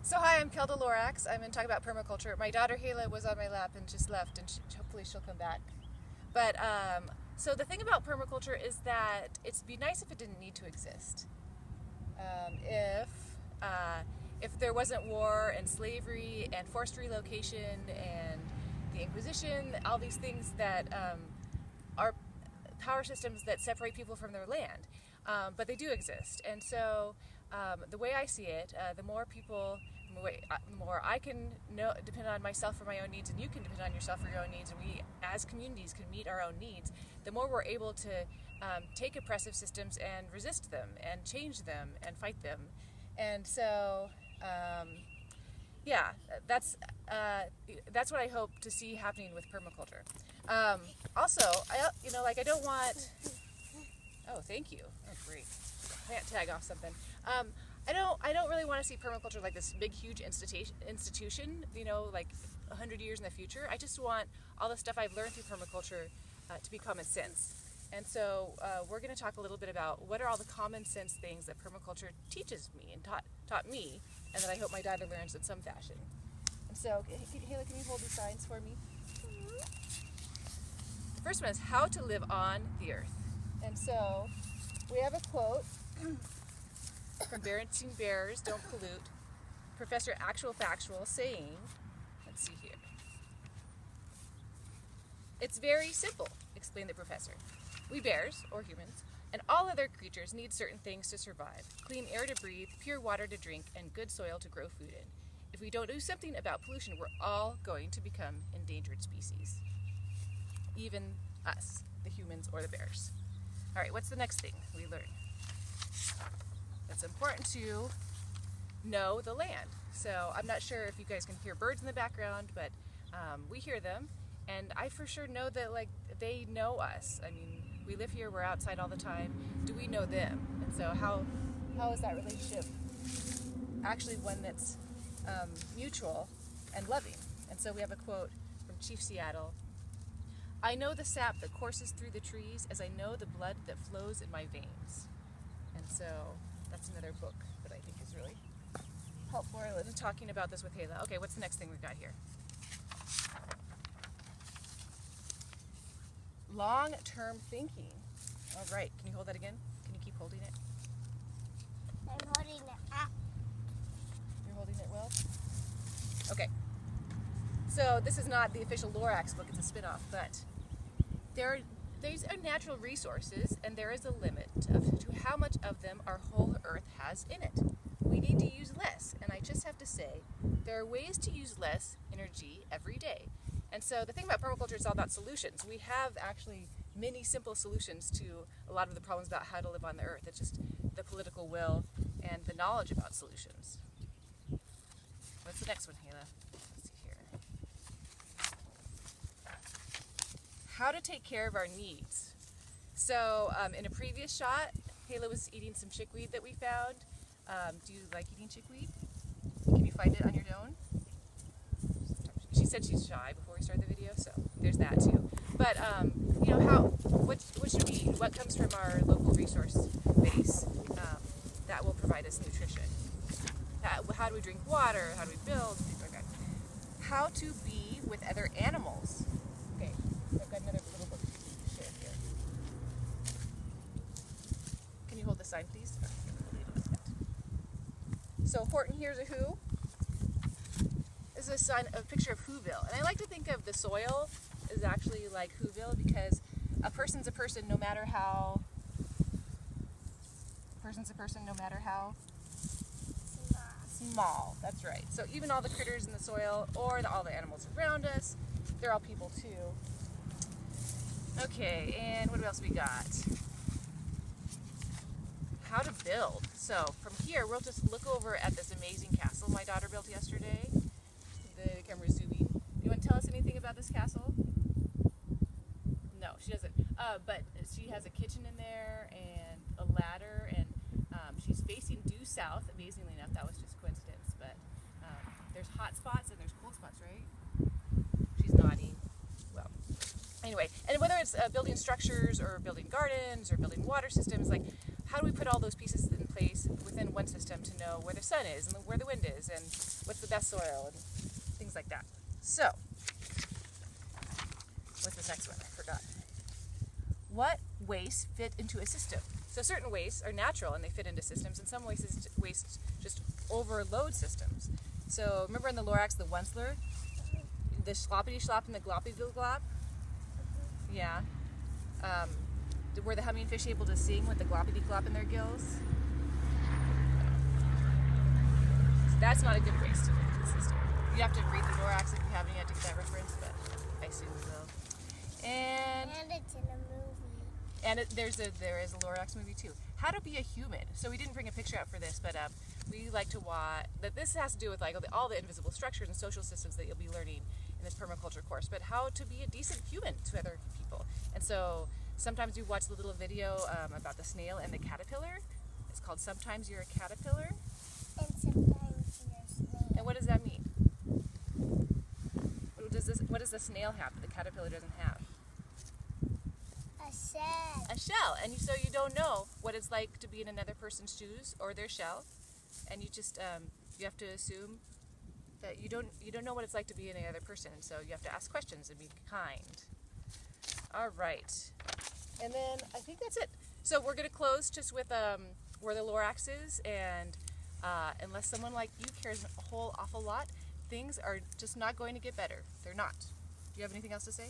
So hi, I'm Kelda Lorax. I'm going to talk about permaculture. My daughter Hayla was on my lap and just left, and hopefully she'll come back. But so the thing about permaculture is that it'd be nice if it didn't need to exist. If there wasn't war and slavery and forced relocation and the Inquisition, all these things that are power systems that separate people from their land, but they do exist. And so the way I see it, the more people, the more I can depend on myself for my own needs, and you can depend on yourself for your own needs, and we as communities can meet our own needs, the more we're able to take oppressive systems and resist them and change them and fight them. And so yeah, that's what I hope to see happening with permaculture. Also, I don't want. Oh, thank you. Oh, great. Plant tag off something. I don't really want to see permaculture like this big, huge institution. Like 100 years in the future. I just want all the stuff I've learned through permaculture to be common sense. And so we're going to talk a little bit about what are all the common sense things that permaculture teaches me and taught me, and that I hope my daughter learns in some fashion. And so, Hayla, can you hold these signs for me? The first one is how to live on the earth. And so we have a quote from Berenstain Bears, Don't Pollute, Professor Actual Factual, saying, let's see here. It's very simple, explained the professor. We bears, or humans, and all other creatures need certain things to survive. Clean air to breathe, pure water to drink, and good soil to grow food in. If we don't do something about pollution, we're all going to become endangered species. Even us, the humans or the bears. All right, what's the next thing we learn? It's important to know the land. So I'm not sure if you guys can hear birds in the background, but we hear them. And I for sure know that they know us. I mean, we live here, we're outside all the time. Do we know them? And so how is that relationship actually one that's mutual and loving? And so we have a quote from Chief Seattle. I know the sap that courses through the trees as I know the blood that flows in my veins. And so that's another book that I think is really helpful in talking about this with Hayla. Okay, what's the next thing we've got here? Long-term thinking. All right, can you hold that again? Can you keep holding it? I'm holding it up. You're holding it well? Okay. So this is not the official Lorax book, it's a spin-off, but these are natural resources, and there is a limit to how much of them our whole Earth has in it. We need to use less, and I just have to say, there are ways to use less energy every day. And so the thing about permaculture is all about solutions. We have actually many simple solutions to a lot of the problems about how to live on the earth. It's just the political will and the knowledge about solutions. What's the next one, Hayla? Let's see here. How to take care of our needs. So in a previous shot, Hayla was eating some chickweed that we found. Do you like eating chickweed? Can you find it on your own? She said she's shy before we started the video, so there's that too. But what should we eat? What comes from our local resource base that will provide us nutrition? How do we drink water? How do we build? Things like that. How to be with other animals. Okay, I've got another little book to share here. Can you hold the sign, please? So Horton here's a who. This is a picture of Whoville, and I like to think of the soil as actually like Whoville, because a person's a person no matter how. Small. That's right. So even all the critters in the soil, or all the animals around us, they're all people too. Okay, and what else we got? How to build. So from here, we'll just look over at this amazing castle my daughter built yesterday. The camera's zooming. You want to tell us anything about this castle? No, she doesn't. But she has a kitchen in there and a ladder, and she's facing due south. Amazingly enough, that was just coincidence. But there's hot spots and there's cold spots, right? She's nodding. Well, anyway, and whether it's building structures or building gardens or building water systems, how do we put all those pieces in place within one system to know where the sun is and where the wind is and what's the best soil and things like that. So, what's this next one? I forgot. What wastes fit into a system? So certain wastes are natural and they fit into systems, and some wastes just overload systems. So remember in the Lorax, the Onceler, the sloppity slop and the gloppy glop? Yeah. Were the humming fish able to sing with the gloppity glop in their gills? So that's not a good waste in the system. You have to read the Lorax if you haven't yet to get that reference, but I assume you will. And it's in a movie. And there is a Lorax movie too. How to be a human. So we didn't bring a picture out for this, but we like to watch. That this has to do with like all the invisible structures and social systems that you'll be learning in this permaculture course. But how to be a decent human to other people. And so sometimes we watch the little video about the snail and the caterpillar. It's called "Sometimes You're a Caterpillar." And sometimes you're a snail. And what does that mean? What does the snail have that the caterpillar doesn't have? A shell. A shell. And so you don't know what it's like to be in another person's shoes or their shell, and you just you have to assume that you don't know what it's like to be in another person, and so you have to ask questions and be kind. All right, and then I think that's it. So we're going to close just with where the Lorax is, and unless someone like you cares a whole awful lot, things are just not going to get better. They're not. Do you have anything else to say?